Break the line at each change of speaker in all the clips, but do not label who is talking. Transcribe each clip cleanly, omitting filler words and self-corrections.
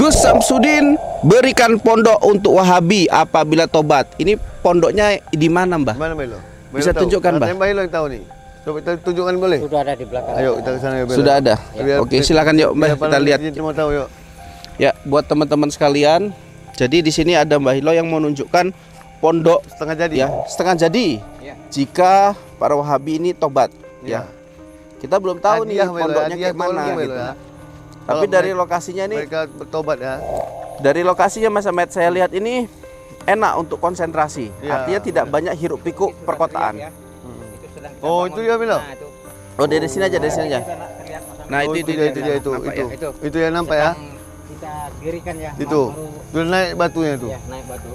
Gus Samsudin berikan pondok untuk Wahabi apabila tobat. Ini pondoknya di mana, Mbah?
Mana Mbah Ilo?
Bisa tunjukkan, Mbah?
Mbah Ilo yang tahu nih. Coba kita tunjukkan boleh?
Sudah ada di belakang.
Ayo kita ke sana ya.
Sudah ada.
Ya.
Oke, silakan yuk, Mbah, kita lihat.
Mau tahu yuk.
Ya, buat teman-teman sekalian. Jadi di sini ada Mbah Ilo yang mau menunjukkan pondok
Setengah jadi.
ya, setengah jadi.
Ya.
Jika para Wahabi ini tobat,
Ya.
ya. Kita belum tahu nih
Hadiah, Mbah Ilo,
pondoknya
hadiah
kayak mana
Mbah Ilo,
gitu.
ya.
Tapi
Kalau
dari lokasinya nih,
mereka bertobat ya.
dari lokasinya Mas Ahmed saya lihat ini enak untuk konsentrasi.
Ya,
Artinya tidak banyak hiruk pikuk perkotaan.
Ya. Itu sedang kita
Oh,
bangun.
itu ya, Milo?
Nah, itu.
Oh, dari sini aja, dari sini aja.
Terlihat, Mas
Nah,
Oh,
itu
dia, itu.
nampak ya?
Itu yang nampak ya.
Sedang kita dirikan ya.
Itu.
Baru-
Sudah naik batunya itu.
Ya, naik batu.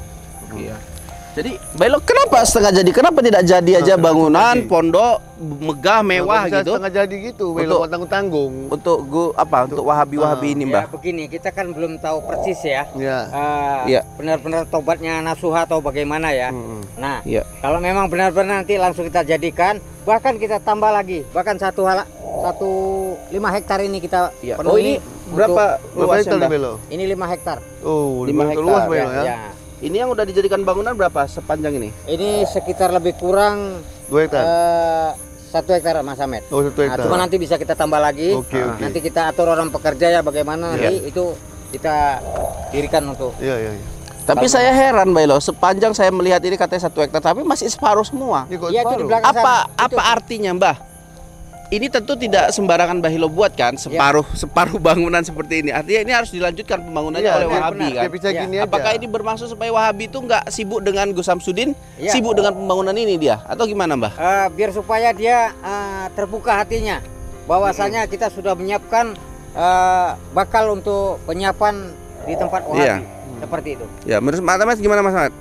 Iya. Jadi, Bailo kenapa setengah jadi? Kenapa tidak jadi aja
Setengah
bangunan,
jadi.
pondok mewah, mewah
Kalau bisa
gitu?
setengah jadi gitu,
Untuk-
belok tanggung-tanggung.
Untuk untuk Wahabi-Wahabi ini,
Ya,
Mbah.
begini, kita kan belum tahu persis ya.
Ya.
Iya.
Benar-benar tobatnya nasuha atau bagaimana ya. Nah,
Iya.
kalau memang benar-benar nanti langsung kita jadikan, bahkan kita tambah lagi, bahkan 5 hektar ini kita
Iya.
penuhi.
Oh, ini berapa
Berapa
luasnya,
hektar
Mbah?
Belo?
Ini 5 hektar.
Oh,
5
5
hektar,
luas
ya,
Belo ya.
Ya.
Ini yang udah dijadikan bangunan berapa sepanjang ini?
Ini sekitar lebih kurang
2 hektar.
1 hektar Mas Ahmed.
Oh, 1
Nah,
hektar.
cuma nanti bisa kita tambah lagi.
Oke, oke.
Nanti kita atur orang pekerja ya bagaimana
Iya.
nanti itu kita dirikan untuk.
Iya, iya.
Tapi saya heran, Bailo, sepanjang saya melihat ini katanya 1 hektar, tapi masih separuh semua.
Ini kok
Iya, itu di
separuh?
belakang sana.
Apa artinya, Mbah? Ini tentu tidak sembarangan Bailo buat kan, separuh bangunan seperti ini. Artinya ini harus dilanjutkan pembangunannya
Iya,
oleh
dia
Wahabi
benar.
kan.
Dia bisa
Iya.
gini aja.
Apakah ini bermaksud supaya Wahabi itu nggak sibuk dengan Gus Samsudin,
Iya.
sibuk dengan pembangunan ini dia, atau gimana, Mbah?
Biar supaya dia terbuka hatinya, bahwasanya kita sudah menyiapkan bakal untuk penyiapan di tempat Wahabi.
Iya.
Seperti itu.
Ya, menurut Mas Ahmed gimana, Mas Ahmed?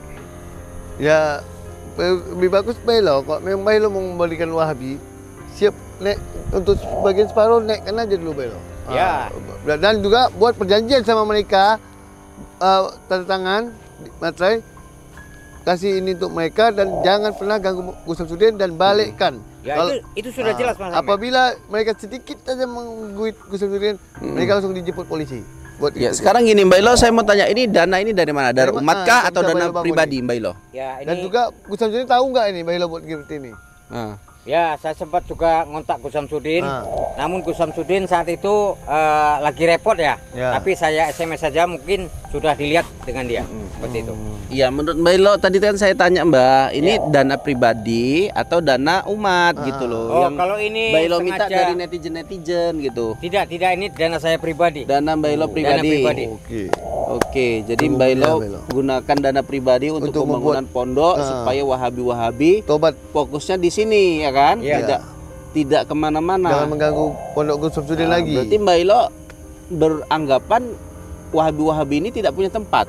Ya, lebih bagus Belo. Kalau memang Belo mau membalikan Wahabi, siap naik untuk bagian separuh naikkan aja dulu Belo.
Ya.
Dan juga buat perjanjian sama mereka, tanda tangan, materai, kasih ini untuk mereka dan jangan pernah ganggu Gus Samsudin dan balikkan.
Ya,
Kalau-
itu sudah jelas Mas Ahmed.
Apabila mereka sedikit saja mengganggu Gus Samsudin, mereka langsung dijemput polisi. Buat
Ya,
itu.
sekarang gini, Mbak Ilo, saya mau tanya, ini dana ini dari mana? Dari
Dari
umat
mana?
kah
Yang
atau
bisa
dana
Mbak Ilo bangun
pribadi, Mbak Ilo?
Ya, ini
Dan juga Gus Samsudin tahu nggak ini Belo buat seperti ini?
Ah.
ya saya sempat juga ngontak Gus Samsudin.
Ah.
Namun Gus Samsudin saat itu lagi repot ya.
Ya.
Tapi saya SMS saja mungkin sudah dilihat dengan dia. Seperti itu.
Iya, menurut Mbak Ilo tadi kan saya tanya, Mbak, ini dana pribadi atau dana umat gitu loh?
Oh,
yang
kalau ini
Mbak Ilo minta
sengaja-
dari netizen-netizen gitu.
Tidak, ini dana saya pribadi.
Dana Mbak Ilo
Dana
pribadi.
pribadi.
Oke.
Oke, jadi
Tunggu
Mbak
ya,
Ilo
Mbak Ilo.
gunakan dana pribadi untuk
Untuk
pembangunan pondok supaya Wahabi-Wahabi
Tobat,
fokusnya di sini, ya kan?
Iya.
Tidak kemana-mana.
jangan mengganggu pondok Gus Samsudin lagi.
Berarti Mbak Ilo beranggapan Wahabi-Wahabi ini tidak punya tempat.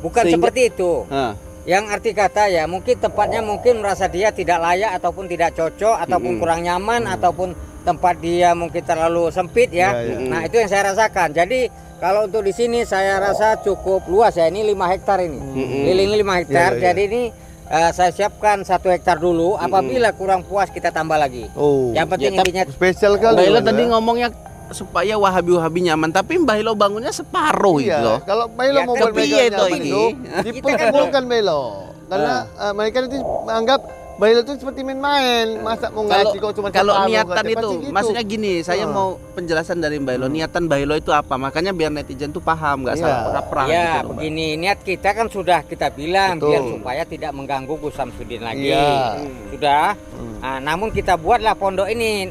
Bukan
Sehingga-
seperti itu.
Nah,
Yang arti kata ya mungkin tempatnya mungkin merasa dia tidak layak ataupun tidak cocok ataupun kurang nyaman ataupun tempat dia mungkin terlalu sempit ya.
Ya, ya.
Nah, itu yang saya rasakan. Jadi kalau untuk di sini saya rasa cukup luas ya. Ini 5 hektar ini. Lilin 5 hektar.
Ya, ya.
Jadi ini saya siapkan 1 hektar dulu. Apabila kurang puas kita tambah lagi.
Oh,
Yang penting
Ya, tapi-
intinya
spesial kali.
Mbak Ilo
Belo,
tadi
ya.
ngomongnya supaya Wahabi-Wahabi nyaman, tapi Mbak Ilo bangunnya separuh gitu
Iya,
loh.
kalau Belo
Ya,
mau
tapi
buat mereka
iya itu
nyaman
ini.
itu, dipertemukan Belo. Karena mereka nanti menganggap Belo itu seperti main-main, masa mau
Kalau
ngaji kok cuma
kalau
separuh,
niatan
katanya.
itu,
Pasti gitu.
maksudnya gini, saya
Ah.
mau penjelasan dari Mbak Ilo. Niatan Mbak Ilo itu apa? Makanya biar netizen tuh paham, nggak
Iya.
salah kaprah
ya
gitu loh, Mbak.
begini, niat kita kan sudah kita bilang
Betul.
biar supaya tidak mengganggu Gus Samsudin lagi.
Iya.
Sudah. Nah, namun kita buatlah pondok ini.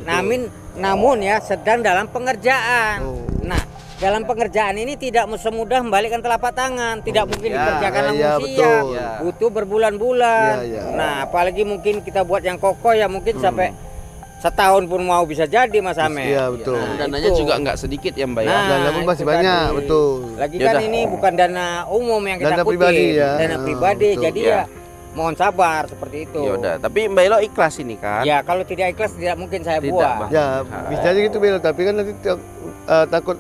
Namun ya sedang dalam pengerjaan.
Oh.
Nah, dalam pengerjaan ini tidak semudah membalikkan telapak tangan. Tidak mungkin
Ya,
dikerjakan langsung
ya,
siang.
betul.
Ya.
Butuh berbulan-bulan.
Ya, ya.
Nah, apalagi mungkin kita buat yang kokoh ya mungkin sampai setahun pun mau bisa jadi Mas Ame.
Iya, betul.
Nah,
Dananya
itu.
juga nggak sedikit ya Mbak ya.
Nah,
Dana pun masih
itu
banyak,
tadi.
betul.
Lagi
Yaudah.
kan ini bukan dana umum yang kita
Dana
kutip,
pribadi ya.
dana pribadi.
Betul.
Jadi
Ya.
ya mohon sabar seperti itu.
Ya udah, tapi Mbak Ilo ikhlas ini kan?
Ya kalau tidak ikhlas tidak mungkin saya
Tidak,
buat.
Bang.
Ya, bisa aja gitu Belo, tapi kan nanti takut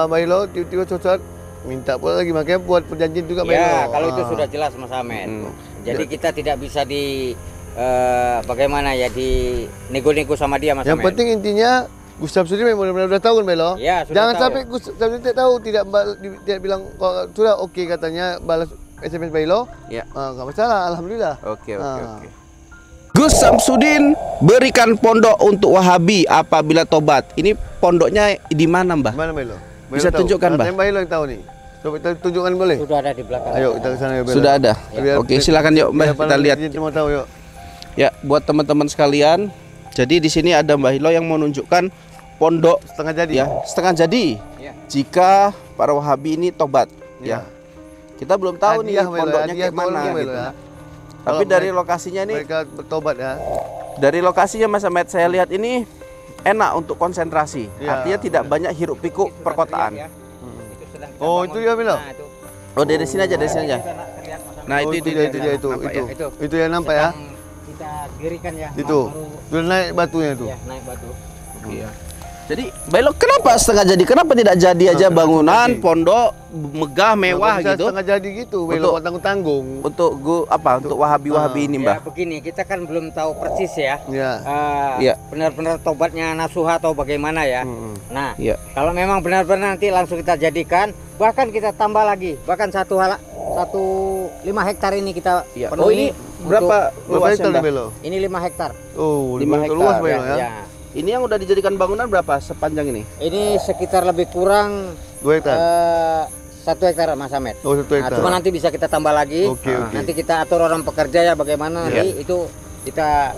Belo tiba-tiba sosok minta pula lagi, makanya buat perjanjian juga Belo.
Ya kalau itu sudah jelas Mas Ahmed. Jadi kita tidak bisa di bagaimana ya di nego-nego sama dia Mas
Yang
Ahmed.
penting intinya Gustaf Sudin memang benar-benar udah tahu kan Belo?
Ya, sudah
Jangan
tahu.
sampai Gustaf Sudin tidak tahu, tidak bilang kok sudah oke katanya balas SMS Belo.
Ya.
Nggak masalah, alhamdulillah.
Oke.
Ah.
Gus Samsudin berikan pondok untuk Wahabi apabila tobat. Ini pondoknya di mana, Mbah?
Gimana Belo?
Bisa tunjukkan, Mbah?
Mbak Belo yang tahu nih. Coba kita tunjukkan boleh?
Sudah ada di belakang.
Ayo kita ke sana ya Belo.
Sudah ada.
Biar-
Oke, silakan yuk, Mbah,
biar
kita
para
lihat.
netizen semua tahu yuk.
Ya, buat teman-teman sekalian. Jadi di sini ada Mbah Hilo yang mau nunjukkan pondok
Setengah jadi.
ya, setengah jadi.
Ya.
Jika para Wahabi ini tobat,
Ya.
ya. Kita belum tahu nih
Hadiah, Belo,
pondoknya
hadiah
kayak mana
tolong, Belo,
gitu.
ya.
Tapi
Kalau
dari
mereka-
lokasinya nih,
Mereka bertobat ya.
dari lokasinya Mas Ahmed saya lihat ini enak untuk konsentrasi.
Ya,
Artinya tidak
benar.
banyak hiruk pikuk
Itu sudah
perkotaan.
terlihat, ya. Itu sedang kita
Oh,
bangun.
itu ya, Belo?
Nah, itu.
Oh, dari sini aja, dari sini aja.
Itu terlihat, Mas
Nah,
Ahmad.
itu
itu dia, itu dia, itu.
nampak ya?
Itu.
Itu yang nampak ya.
Sedang kita dirikan ya.
Itu.
Baru-
Sudah naik batunya itu.
Ya, naik batu.
Iya. Jadi, Bailo kenapa setengah jadi? Kenapa tidak jadi aja
Setengah
bangunan,
jadi.
pondok megah, mewah
Kalau bisa
gitu?
Setengah jadi gitu, Belo
Untuk-
tanggung-tanggung.
Untuk untuk Wahabi-Wahabi ini,
Ya
Mbah.
begini, kita kan belum tahu persis ya.
Ya.
Iya.
Benar-benar tobatnya Nasuha atau bagaimana ya. Nah,
Iya.
kalau memang benar-benar nanti langsung kita jadikan, bahkan kita tambah lagi, bahkan 1,5 hektar ini kita
Iya.
penuhi.
Oh, ini berapa
Berapa
luasnya,
hektar
Mbah?
Belo?
Ini 5 hektar.
Oh,
5
5
hektar,
luas Belo ya.
Ya.
Ini yang udah dijadikan bangunan berapa sepanjang ini?
Ini sekitar lebih kurang
2 hektar.
1 hektar Mas Ahmed.
Oh, 1
Nah,
hektar.
cuma nanti bisa kita tambah lagi.
Oke, oke.
Nanti kita atur orang pekerja ya bagaimana
Iya.
nanti itu kita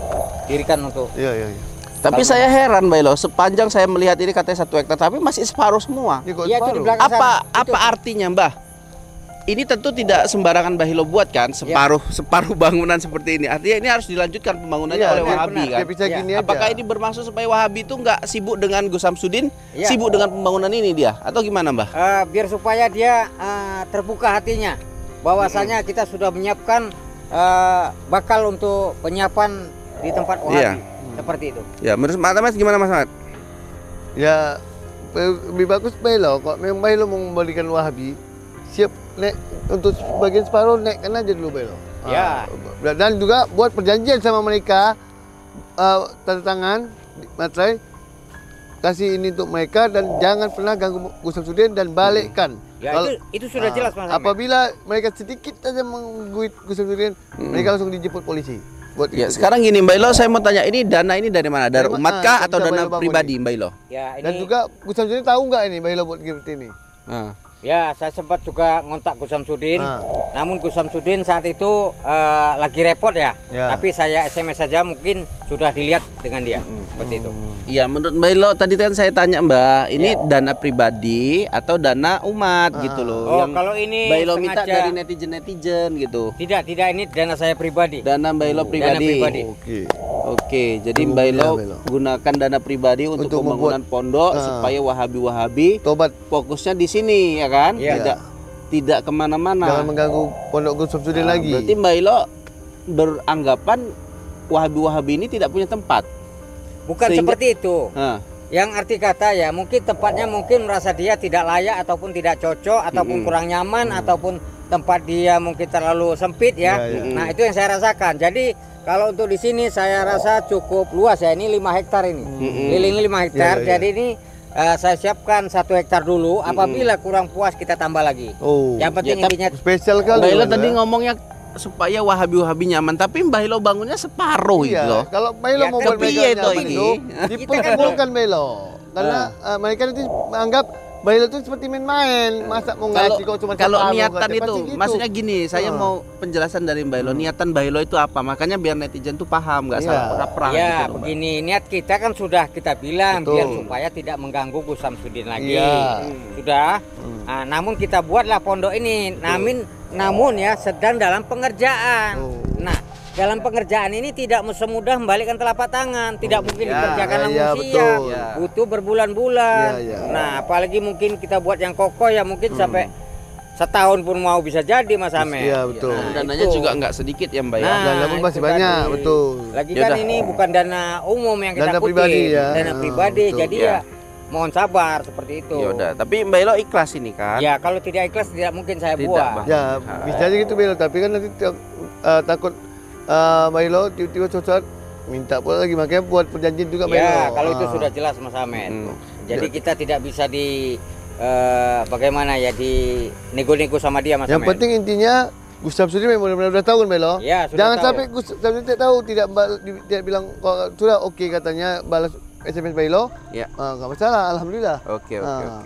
dirikan untuk.
Iya, iya, iya.
Tapi saya heran, Bailo, sepanjang saya melihat ini katanya 1 hektar, tapi masih separuh semua.
Ini kok
Iya, itu di
separuh?
belakang.
Apa
Itu.
artinya, Mbah? Ini tentu tidak sembarangan Mbah Hilo buat kan, separuh bangunan seperti ini. Artinya ini harus dilanjutkan pembangunannya
Iya,
oleh
benar,
Wahabi
benar.
kan.
Dia bisa
Ya.
gini aja.
Apakah ini bermaksud supaya Wahabi itu nggak sibuk dengan Gus Samsudin,
Iya.
sibuk dengan pembangunan ini dia, atau gimana, Mbah?
Biar supaya dia terbuka hatinya, bahwasanya kita sudah menyiapkan bakal untuk penyiapan di tempat Wahabi.
Iya.
Seperti itu.
Ya, menurut Mas gimana, Mas Ahmad?
Ya, lebih bagus Belo. Kalau memang Belo mau membalikan Wahabi, siap naik untuk bagian separuh naikkan aja dulu Belo.
Ya.
Dan juga buat perjanjian sama mereka, tanda tangan, materai, kasih ini untuk mereka dan jangan pernah ganggu Gus Samsudin dan balikkan.
Ya
Kalau-
itu sudah jelas Mas Ahmed.
Apabila mereka sedikit saja mengguyur Gus Samsudin, mereka langsung dijemput polisi. Buat
Ya,
itu.
sekarang gini, Mbak Ilo, saya mau tanya, ini dana ini dari mana? Dari
Dari
umat
mana?
kah
Yang
atau
bisa
dana
Mbak Ilo bangun
pribadi, Mbak Ilo?
Ya ini.
Dan juga Gus Samsudin tahu nggak ini Belo buat seperti ini?
Ah.
Ya, saya sempat juga ngontak Gus Samsudin.
Ah.
Namun Gus Samsudin saat itu lagi repot ya.
Ya.
Tapi saya SMS saja mungkin sudah dilihat dengan dia. Seperti itu.
Iya, menurut Mbak Ilo tadi kan saya tanya Mbak, ini dana pribadi atau dana umat gitu loh?
Oh, kalau ini
Mbak Ilo minta
sengaja-
dari netizen gitu.
Tidak, ini dana saya pribadi.
Dana Mbak Ilo
Dana
pribadi.
pribadi.
Oke.
Oke, jadi
Tunggu
Mbak
ya,
Ilo
Mbak Ilo.
gunakan dana pribadi untuk
Untuk
pembangunan pondok supaya Wahabi-Wahabi
Tobat,
fokusnya di sini ya kan?
Iya.
Tidak kemana-mana.
jangan mengganggu pondok Gus Samsudin lagi.
Berarti Mbak Ilo beranggapan Wahabi-Wahabi ini tidak punya tempat.
Bukan
Sehingga-
seperti itu.
Nah,
Yang arti kata ya mungkin tempatnya mungkin merasa dia tidak layak ataupun tidak cocok ataupun kurang nyaman ataupun tempat dia mungkin terlalu sempit ya.
Ya, ya.
Nah, itu yang saya rasakan. Jadi kalau untuk di sini saya rasa cukup luas ya. Ini 5 hektar ini. Lilin 5 hektar.
Ya, ya, ya.
Jadi ini saya siapkan 1 hektar dulu. Apabila kurang puas kita tambah lagi.
Oh,
Yang penting
Ya, tapi-
intinya
spesial kali.
Mbak Ilo
Belo,
tadi
ya.
ngomongnya supaya Wahabi-Wahabi nyaman, tapi Mbak Ilo bangunnya separuh gitu
Iya,
loh.
kalau Belo
Ya,
mau
tapi
buat mereka
iya itu
nyaman
ini.
itu, dipertemukan Belo. Karena mereka nanti menganggap Belo itu seperti main-main, masa mau
Kalau
ngasih kok cuma
kalau
separuh,
niatan
katanya.
itu,
Pasti gitu.
maksudnya gini, saya
Ah.
mau penjelasan dari Mbak Ilo. Niatan Mbak Ilo itu apa? Makanya biar netizen tuh paham, nggak
Iya.
salah kaprah
ya
gitu loh, Mbak.
begini, niat kita kan sudah kita bilang
Betul.
biar supaya tidak mengganggu Gus Samsudin lagi.
Iya.
Sudah. Nah, namun kita buatlah pondok ini. Namun ya sedang dalam pengerjaan.
Oh.
Nah, dalam pengerjaan ini tidak semudah membalikkan telapak tangan. Tidak mungkin
Ya,
dikerjakan langsung
ya,
siang.
betul.
Ya.
Butuh berbulan-bulan.
Ya, ya.
Nah, apalagi mungkin kita buat yang kokoh ya mungkin sampai setahun pun mau bisa jadi Mas Ame.
Iya, betul.
Nah,
Dananya
itu.
juga nggak sedikit ya Mbak ya.
Nah,
Dana pun masih
itu
banyak,
tadi.
betul.
Lagi
Ya
kan
udah.
ini bukan dana umum yang kita
Dana
kutip,
pribadi ya.
dana pribadi.
Betul.
Jadi
Ya.
ya mohon sabar seperti itu.
Ya udah, tapi Mbak Ilo ikhlas ini kan?
Ya kalau tidak ikhlas tidak mungkin saya
Tidak,
buat.
Bang.
Ya, bisa aja gitu Belo, tapi kan nanti takut Belo tiba-tiba suatu saat minta pula lagi, makanya buat perjanjian juga Melo.
Ya, kalau itu sudah jelas Mas Ahmed. Jadi kita tidak bisa di bagaimana ya di nego-nego sama dia Mas
Yang
Ahmed.
penting intinya Gustaf Sudin memang benar-benar udah tahu kan Melo.
Ya, sudah
Jangan
tahu.
sampai Gustaf Sudin tidak tahu, tidak bilang kalau sudah oke katanya balas SMS Melo.
Ya.
Nggak masalah, alhamdulillah.
Oke.
Ah.